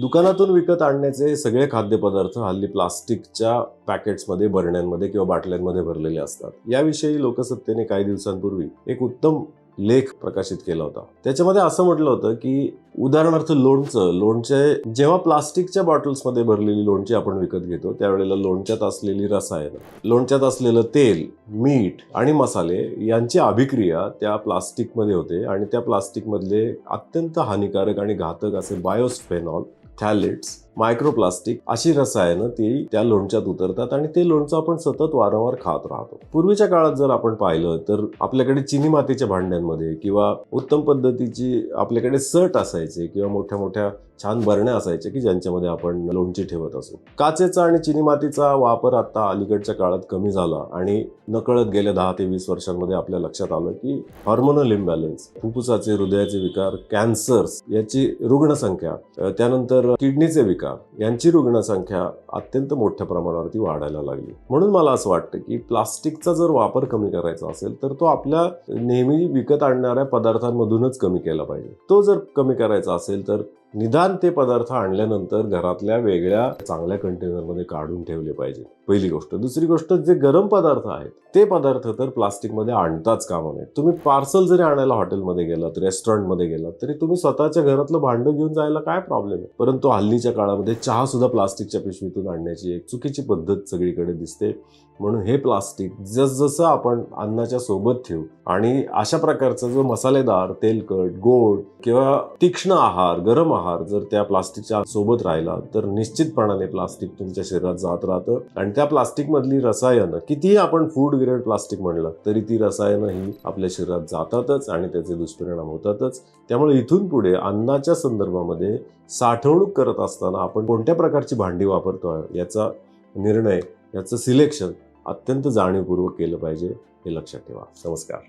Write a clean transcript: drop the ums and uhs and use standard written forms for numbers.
दुकानातून विकत आणण्याचे सगळे खाद्यपदार्थ हल्ली प्लास्टिकच्या पॅकेट्समध्ये, बरण्यांमध्ये किंवा बाटल्यांमध्ये भरलेले असतात. याविषयी लोकसत्तेने काही दिवसांपूर्वी एक उत्तम लेख प्रकाशित केला होता. त्याच्यामध्ये असं म्हटलं होतं की उदाहरणार्थ लोणचे जेव्हा प्लास्टिकच्या बॉटल्समध्ये भरलेली लोणची आपण विकत घेतो त्यावेळेला लोणच्यात असलेली रसायनं, लोणच्यात असलेलं तेल, मीठ आणि मसाले यांची अभिक्रिया त्या प्लास्टिकमध्ये होते आणि त्या प्लास्टिकमधले अत्यंत हानिकारक आणि घातक असे बायोस्फेनॉल, थॅलेट्स, मायक्रोप्लास्टिक अशी रसायनं ती त्या लोणच्यात उतरतात आणि ते लोणचं आपण सतत वारंवार खात राहतो. पूर्वीच्या काळात जर आपण पाहिलं तर आपल्याकडे चिनी मातीच्या भांड्यांमध्ये किंवा उत्तम पद्धतीची आपल्याकडे सट असायचे किंवा मोठ्या मोठ्या छान बरण्या असायच्या की ज्यांच्यामध्ये आपण लोणची ठेवत असू. काचेचा आणि चिनी मातीचा वापर आता अलीकडच्या काळात कमी झाला आणि नकळत गेल्या 10 ते 20 वर्षांमध्ये आपल्या लक्षात आलं की हॉर्मोनल इम्बॅलन्स, फुफ्फुसाचे, हृदयाचे विकार, कॅन्सर्स याची रुग्णसंख्या, त्यानंतर किडनीचे विकार यांची रुग्णसंख्या अत्यंत मोठ्या प्रमाणावरती वाढायला लागली. म्हणून मला असं वाटतं की प्लास्टिकचा जर वापर कमी करायचा असेल तर तो आपल्या नेहमी विकत आणणाऱ्या पदार्थांमधूनच कमी केला पाहिजे. तो जर कमी करायचा असेल तर निदान ते पदार्थ आणल्यानंतर घरातल्या वेगळ्या चांगल्या कंटेनरमध्ये काढून ठेवले पाहिजे, पहिली गोष्ट. दुसरी गोष्ट, जे गरम पदार्थ आहेत ते पदार्थ तर प्लास्टिकमध्ये आणताच कामा नये. तुम्ही पार्सल जरी आणायला हॉटेलमध्ये गेलात, रेस्टॉरंटमध्ये गेलात तरी तुम्ही स्वतःच्या घरातलं भांडं घेऊन जायला काय प्रॉब्लेम आहे. परंतु हल्लीच्या काळामध्ये चहा सुद्धा प्लास्टिकच्या पिशवीतून आणण्याची एक चुकीची पद्धत सगळीकडे दिसते. म्हणून हे प्लास्टिक जसजसं आपण अन्नाच्या सोबत ठेवू आणि अशा प्रकारचा जो मसालेदार, तेलकट, गोड किंवा तीक्ष्ण आहार, गरम आहार जर त्या प्लास्टिकच्या सोबत राहिला तर निश्चितपणाने प्लास्टिक तुमच्या शरीरात जात राहतं आणि त्या प्लास्टिकमधली रसायनं, कितीही आपण फूड ग्रेड प्लास्टिक म्हणलं तरी ती रसायनं ही आपल्या शरीरात जातातच आणि त्याचे दुष्परिणाम होतातच. त्यामुळे इथून पुढे अन्नाच्या संदर्भामध्ये साठवणूक करत असताना आपण कोणत्या प्रकारची भांडी वापरतोय याचा निर्णय, याचं सिलेक्शन अत्यंत जाणीवपूर्वक केलं पाहिजे, हे लक्षात ठेवा. नमस्कार.